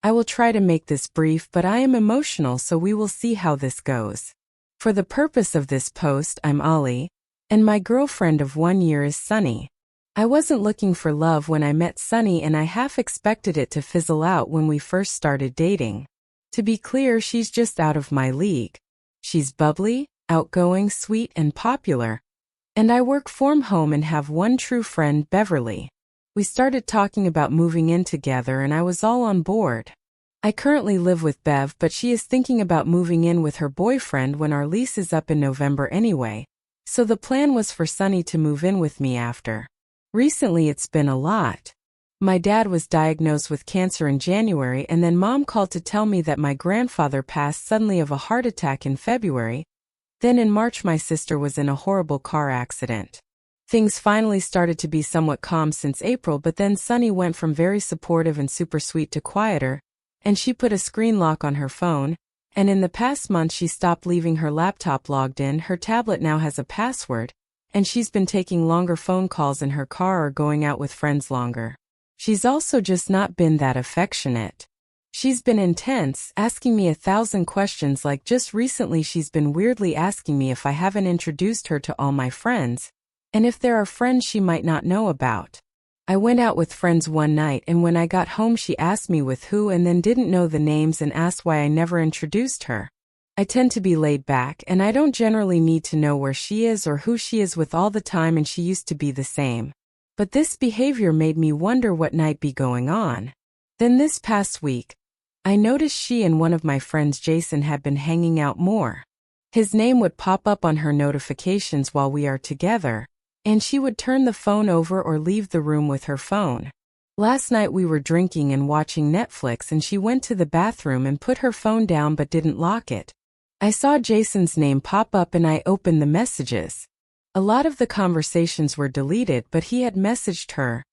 I will try to make this brief, but I am emotional, so we will see how this goes. For the purpose of this post, I'm Ollie, and my girlfriend of 1 year is Sunny. I wasn't looking for love when I met Sunny, and I half expected it to fizzle out when we first started dating. To be clear, she's just out of my league. She's bubbly, outgoing, sweet, and popular. And I work from home and have one true friend, Beverly. We started talking about moving in together and I was all on board. I currently live with Bev, but she is thinking about moving in with her boyfriend when our lease is up in November anyway. So the plan was for Sunny to move in with me after. Recently it's been a lot. My dad was diagnosed with cancer in January, and then Mom called to tell me that my grandfather passed suddenly of a heart attack in February. Then in March my sister was in a horrible car accident. Things finally started to be somewhat calm since April, but then Sunny went from very supportive and super sweet to quieter, and she put a screen lock on her phone, and in the past month she stopped leaving her laptop logged in. Her tablet now has a password, and she's been taking longer phone calls in her car or going out with friends longer. She's also just not been that affectionate. She's been intense, asking me 1,000 questions, like just recently she's been weirdly asking me if I haven't introduced her to all my friends, and if there are friends she might not know about. I went out with friends one night, and when I got home she asked me with who and then didn't know the names and asked why I never introduced her. I tend to be laid back, and I don't generally need to know where she is or who she is with all the time, and she used to be the same. But this behavior made me wonder what might be going on. Then this past week, I noticed she and one of my friends, Jason, had been hanging out more. His name would pop up on her notifications while we are together, and she would turn the phone over or leave the room with her phone. Last night we were drinking and watching Netflix, and she went to the bathroom and put her phone down but didn't lock it. I saw Jason's name pop up and I opened the messages. A lot of the conversations were deleted, but he had messaged her,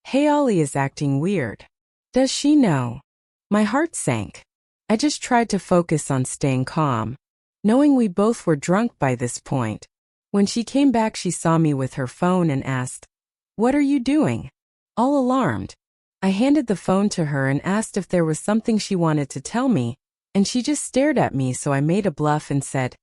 "Hey, Ollie is acting weird. Does she know?" My heart sank. I just tried to focus on staying calm, knowing we both were drunk by this point. When she came back, she saw me with her phone and asked, "What are you doing?" All alarmed. I handed the phone to her and asked if there was something she wanted to tell me, and she just stared at me, so I made a bluff and said,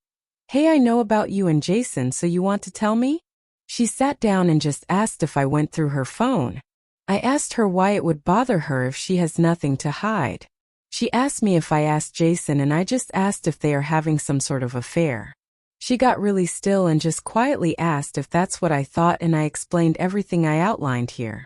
"Hey, I know about you and Jason, so you want to tell me?" She sat down and just asked if I went through her phone. I asked her why it would bother her if she has nothing to hide. She asked me if I asked Jason, and I just asked if they are having some sort of affair. She got really still and just quietly asked if that's what I thought, and I explained everything I outlined here.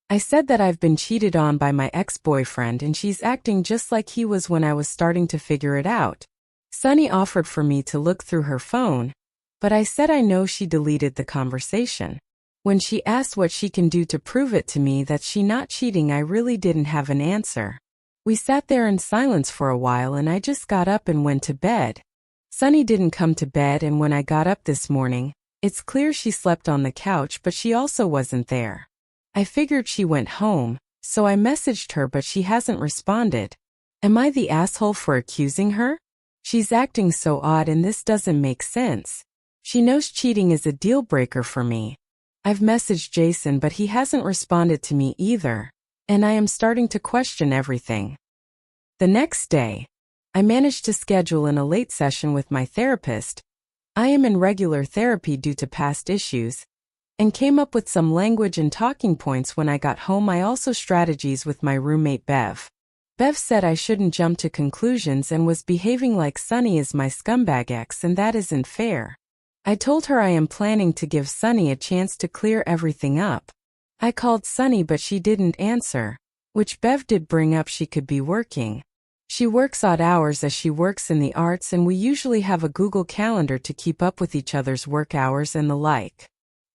I said that I've been cheated on by my ex-boyfriend and she's acting just like he was when I was starting to figure it out. Sunny offered for me to look through her phone, but I said I know she deleted the conversation. When she asked what she can do to prove it to me that she not cheating, I really didn't have an answer. We sat there in silence for a while and I just got up and went to bed. Sunny didn't come to bed, and when I got up this morning, it's clear she slept on the couch, but she also wasn't there. I figured she went home, so I messaged her, but she hasn't responded. Am I the asshole for accusing her? She's acting so odd and this doesn't make sense. She knows cheating is a deal breaker for me. I've messaged Jason, but he hasn't responded to me either, and I am starting to question everything. The next day, I managed to schedule in a late session with my therapist. I am in regular therapy due to past issues, and came up with some language and talking points. When I got home, I also strategies with my roommate Bev. Bev said I shouldn't jump to conclusions and was behaving like Sunny is my scumbag ex, and that isn't fair. I told her I am planning to give Sunny a chance to clear everything up. I called Sunny, but she didn't answer, which Bev did bring up she could be working. She works odd hours as she works in the arts, and we usually have a Google Calendar to keep up with each other's work hours and the like.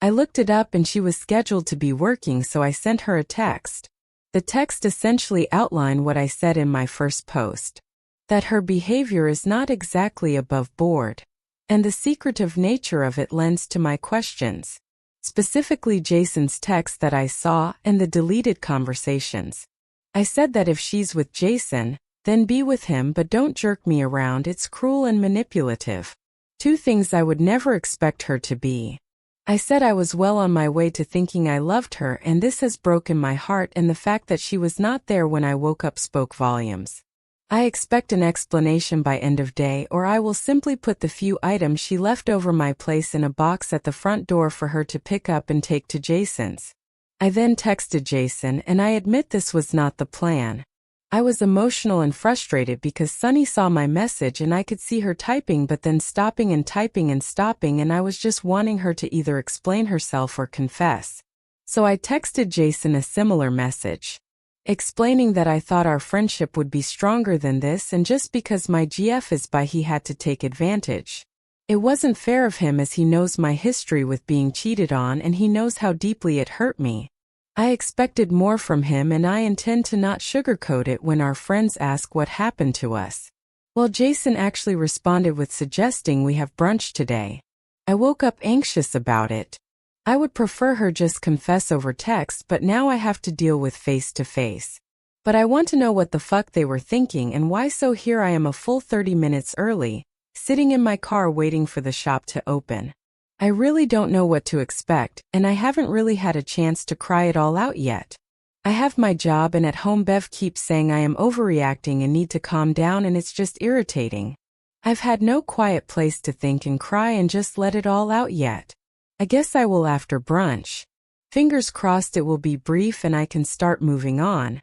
I looked it up and she was scheduled to be working, so I sent her a text. The text essentially outlined what I said in my first post, that her behavior is not exactly above board, and the secretive nature of it lends to my questions, specifically Jason's text that I saw and the deleted conversations. I said that if she's with Jason, then be with him, but don't jerk me around, it's cruel and manipulative. Two things I would never expect her to be. I said I was well on my way to thinking I loved her, and this has broken my heart, and the fact that she was not there when I woke up spoke volumes. I expect an explanation by end of day, or I will simply put the few items she left over my place in a box at the front door for her to pick up and take to Jason's. I then texted Jason, and I admit this was not the plan. I was emotional and frustrated because Sunny saw my message and I could see her typing but then stopping and typing and stopping, and I was just wanting her to either explain herself or confess. So I texted Jason a similar message, explaining that I thought our friendship would be stronger than this, and just because my GF is bi he had to take advantage. It wasn't fair of him as he knows my history with being cheated on and he knows how deeply it hurt me. I expected more from him, and I intend to not sugarcoat it when our friends ask what happened to us. Well, Jason actually responded with suggesting we have brunch today. I woke up anxious about it. I would prefer her just confess over text, but now I have to deal with face to face. But I want to know what the fuck they were thinking and why, so here I am a full 30 minutes early, sitting in my car waiting for the shop to open. I really don't know what to expect, and I haven't really had a chance to cry it all out yet. I have my job, and at home Bev keeps saying I am overreacting and need to calm down, and it's just irritating. I've had no quiet place to think and cry and just let it all out yet. I guess I will after brunch. Fingers crossed it will be brief and I can start moving on.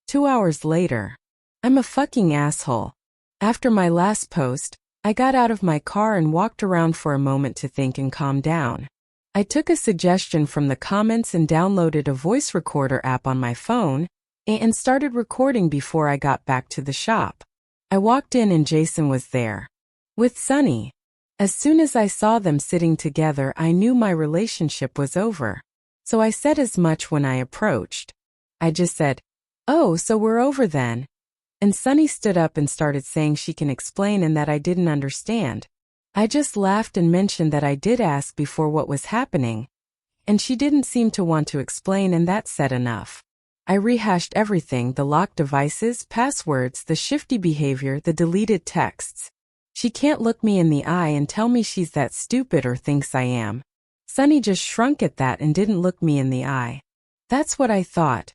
2 hours later. I'm a fucking asshole. After my last post, I got out of my car and walked around for a moment to think and calm down. I took a suggestion from the comments and downloaded a voice recorder app on my phone and started recording before I got back to the shop. I walked in and Jason was there. With Sunny. As soon as I saw them sitting together, I knew my relationship was over. So I said as much when I approached. I just said, "Oh, so we're over then." And Sunny stood up and started saying she can explain and that I didn't understand. I just laughed and mentioned that I did ask before what was happening. And she didn't seem to want to explain, and that said enough. I rehashed everything: the locked devices, passwords, the shifty behavior, the deleted texts. She can't look me in the eye and tell me she's that stupid or thinks I am. Sunny just shrunk at that and didn't look me in the eye. That's what I thought.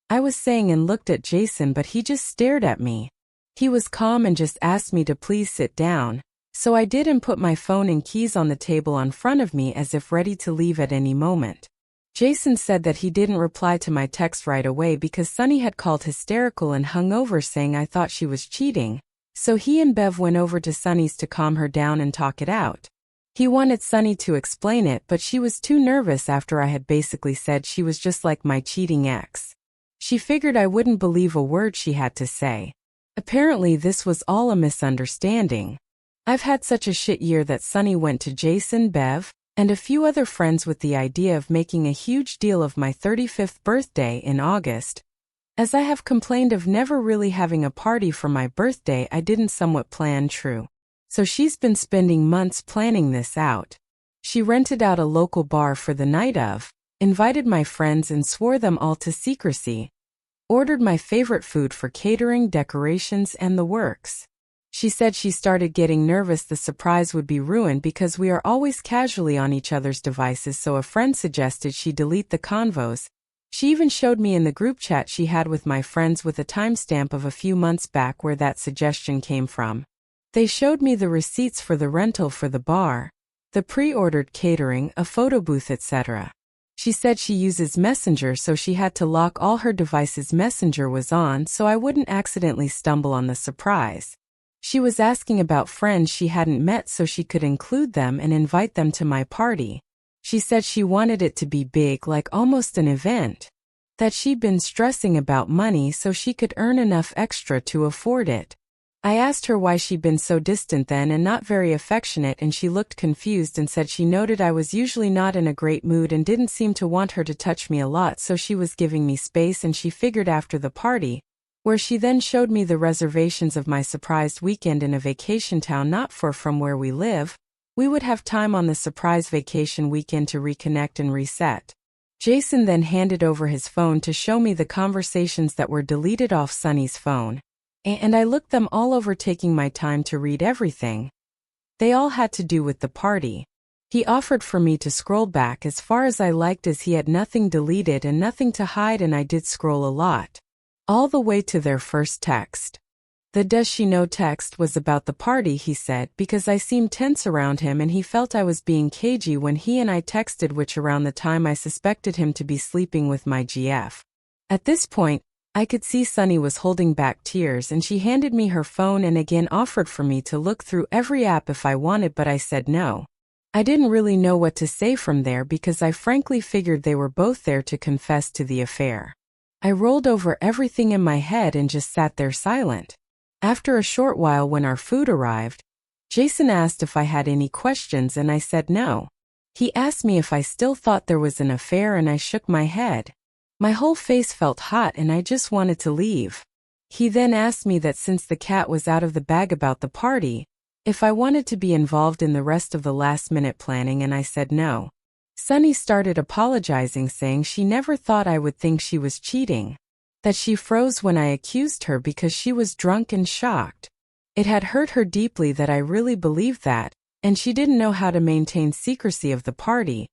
I was saying and looked at Jason, but he just stared at me. He was calm and just asked me to please sit down, so I did and put my phone and keys on the table in front of me as if ready to leave at any moment. Jason said that he didn't reply to my text right away because Sunny had called hysterical and hung over saying I thought she was cheating, so he and Bev went over to Sunny's to calm her down and talk it out. He wanted Sunny to explain it, but she was too nervous after I had basically said she was just like my cheating ex. She figured I wouldn't believe a word she had to say. Apparently this was all a misunderstanding. I've had such a shit year that Sunny went to Jason, Bev, and a few other friends with the idea of making a huge deal of my 35th birthday in August. As I have complained of never really having a party for my birthday, I didn't somewhat plan true. So she's been spending months planning this out. She rented out a local bar for the night of, invited my friends and swore them all to secrecy, ordered my favorite food for catering, decorations, and the works. She said she started getting nervous the surprise would be ruined because we are always casually on each other's devices, so a friend suggested she delete the convos. She even showed me in the group chat she had with my friends with a timestamp of a few months back where that suggestion came from. They showed me the receipts for the rental for the bar, the pre-ordered catering, a photo booth, etc. She said she uses Messenger, so she had to lock all her devices Messenger was on so I wouldn't accidentally stumble on the surprise. She was asking about friends she hadn't met so she could include them and invite them to my party. She said she wanted it to be big, like almost an event. That she'd been stressing about money so she could earn enough extra to afford it. I asked her why she'd been so distant then and not very affectionate, and she looked confused and said she noted I was usually not in a great mood and didn't seem to want her to touch me a lot, so she was giving me space, and she figured after the party, where she then showed me the reservations of my surprised weekend in a vacation town not far from where we live, we would have time on the surprise vacation weekend to reconnect and reset. Jason then handed over his phone to show me the conversations that were deleted off Sunny's phone. And I looked them all over, taking my time to read everything. They all had to do with the party. He offered for me to scroll back as far as I liked as he had nothing deleted and nothing to hide, and I did scroll a lot. All the way to their first text. The "does she know" text was about the party, he said, because I seemed tense around him and he felt I was being cagey when he and I texted, which around the time I suspected him to be sleeping with my GF. At this point, I could see Sunny was holding back tears and she handed me her phone and again offered for me to look through every app if I wanted, but I said no. I didn't really know what to say from there because I frankly figured they were both there to confess to the affair. I rolled over everything in my head and just sat there silent. After a short while, when our food arrived, Jason asked if I had any questions and I said no. He asked me if I still thought there was an affair and I shook my head. My whole face felt hot and I just wanted to leave. He then asked me that since the cat was out of the bag about the party, if I wanted to be involved in the rest of the last-minute planning, and I said no. Sunny started apologizing, saying she never thought I would think she was cheating, that she froze when I accused her because she was drunk and shocked. It had hurt her deeply that I really believed that, and she didn't know how to maintain secrecy of the party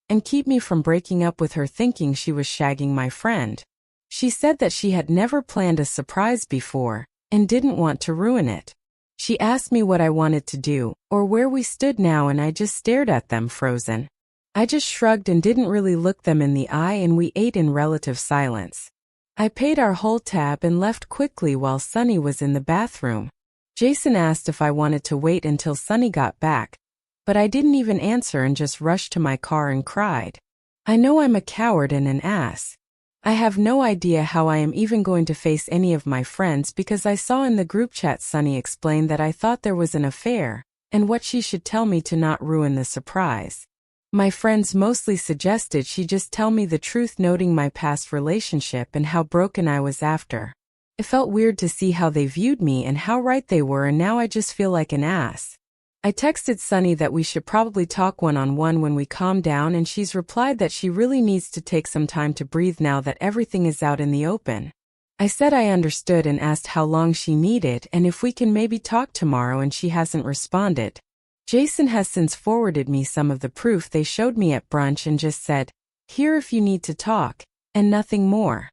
and keep me from breaking up with her thinking she was shagging my friend. She said that she had never planned a surprise before and didn't want to ruin it. She asked me what I wanted to do, or where we stood now, and I just stared at them frozen. I just shrugged and didn't really look them in the eye, and we ate in relative silence. I paid our whole tab and left quickly while Sunny was in the bathroom. Jason asked if I wanted to wait until Sunny got back, but I didn't even answer and just rushed to my car and cried. I know I'm a coward and an ass. I have no idea how I am even going to face any of my friends because I saw in the group chat Sunny explain that I thought there was an affair and what she should tell me to not ruin the surprise. My friends mostly suggested she just tell me the truth, noting my past relationship and how broken I was after. It felt weird to see how they viewed me and how right they were, and now I just feel like an ass. I texted Sunny that we should probably talk one-on-one when we calm down, and she's replied that she really needs to take some time to breathe now that everything is out in the open. I said I understood and asked how long she needed and if we can maybe talk tomorrow, and she hasn't responded. Jason has since forwarded me some of the proof they showed me at brunch and just said, "Here if you need to talk," and nothing more.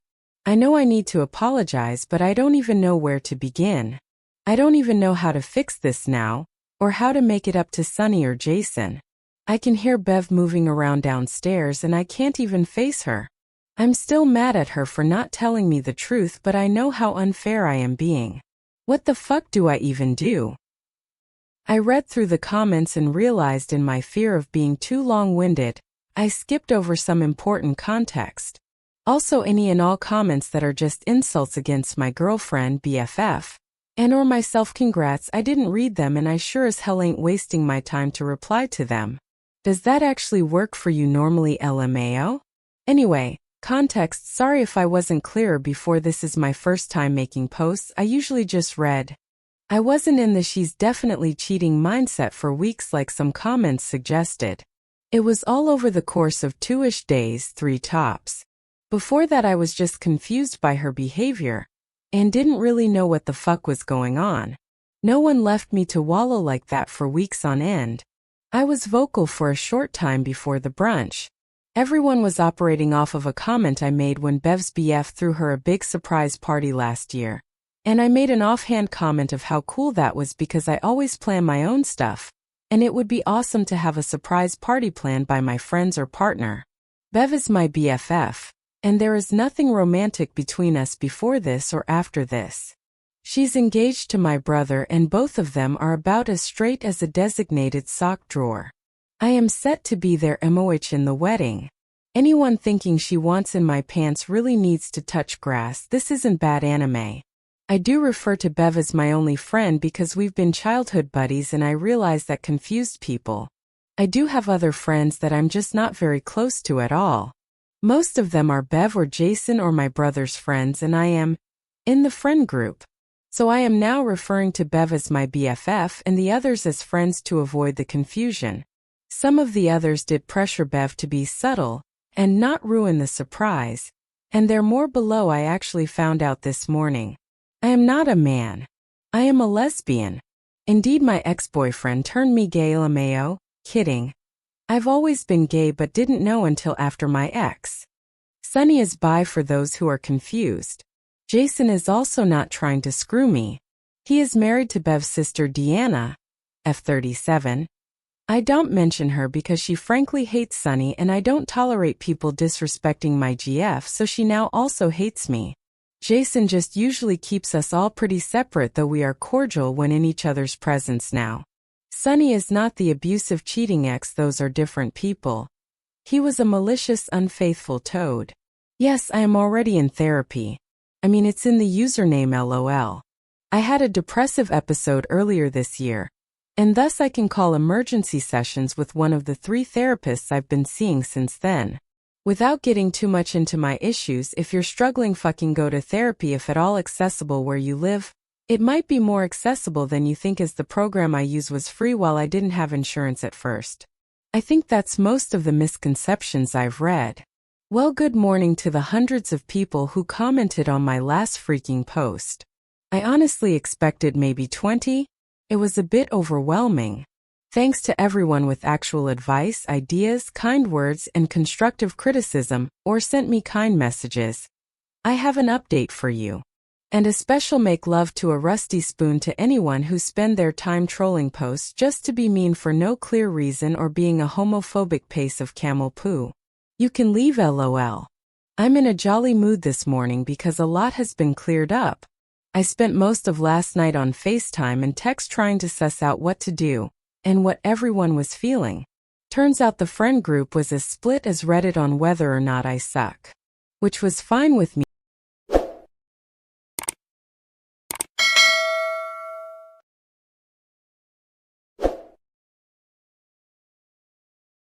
I know I need to apologize, but I don't even know where to begin. I don't even know how to fix this now, or how to make it up to Sunny or Jason. I can hear Bev moving around downstairs and I can't even face her. I'm still mad at her for not telling me the truth, but I know how unfair I am being. What the fuck do I even do? I read through the comments and realized, in my fear of being too long-winded, I skipped over some important context. Also, any and all comments that are just insults against my girlfriend, BFF, and or myself, congrats, I didn't read them and I sure as hell ain't wasting my time to reply to them. Does that actually work for you normally, LMAO? Anyway, context, sorry if I wasn't clearer before, this is my first time making posts. I usually just read. I wasn't in the "she's definitely cheating" mindset for weeks like some comments suggested. It was all over the course of 2-ish days, 3 tops. Before that I was just confused by her behavior and didn't really know what the fuck was going on. No one left me to wallow like that for weeks on end. I was vocal for a short time before the brunch. Everyone was operating off of a comment I made when Bev's BF threw her a big surprise party last year. And I made an offhand comment of how cool that was because I always plan my own stuff, and it would be awesome to have a surprise party planned by my friends or partner. Bev is my BFF. And there is nothing romantic between us before this or after this. She's engaged to my brother and both of them are about as straight as a designated sock drawer. I am set to be their MOH in the wedding. Anyone thinking she wants in my pants really needs to touch grass. This isn't bad anime. I do refer to Bev as my only friend because we've been childhood buddies, and I realize that confused people. I do have other friends that I'm just not very close to at all. Most of them are Bev or Jason or my brother's friends, and I am in the friend group. So I am now referring to Bev as my BFF and the others as friends to avoid the confusion. Some of the others did pressure Bev to be subtle and not ruin the surprise, and they're more below. I actually found out this morning. I am not a man. I am a lesbian. Indeed, my ex-boyfriend turned me gay. LMAO. Kidding. I've always been gay but didn't know until after my ex. Sunny is bi for those who are confused. Jason is also not trying to screw me. He is married to Bev's sister Deanna, F37. I don't mention her because she frankly hates Sunny and I don't tolerate people disrespecting my GF, so she now also hates me. Jason just usually keeps us all pretty separate, though we are cordial when in each other's presence now. Sunny is not the abusive cheating ex, those are different people. He was a malicious, unfaithful toad. Yes, I am already in therapy. I mean, it's in the username LOL. I had a depressive episode earlier this year, and thus I can call emergency sessions with one of the 3 therapists I've been seeing since then. Without getting too much into my issues, if you're struggling, fucking go to therapy if at all accessible where you live. It might be more accessible than you think, as the program I use was free while I didn't have insurance at first. I think that's most of the misconceptions I've read. Well, good morning to the hundreds of people who commented on my last freaking post. I honestly expected maybe 20. It was a bit overwhelming. Thanks to everyone with actual advice, ideas, kind words, and constructive criticism, or sent me kind messages. I have an update for you. And a special make love to a rusty spoon to anyone who spend their time trolling posts just to be mean for no clear reason or being a homophobic pace of camel poo. You can leave LOL. I'm in a jolly mood this morning because a lot has been cleared up. I spent most of last night on FaceTime and text trying to suss out what to do and what everyone was feeling. Turns out the friend group was as split as Reddit on whether or not I suck. Which was fine with me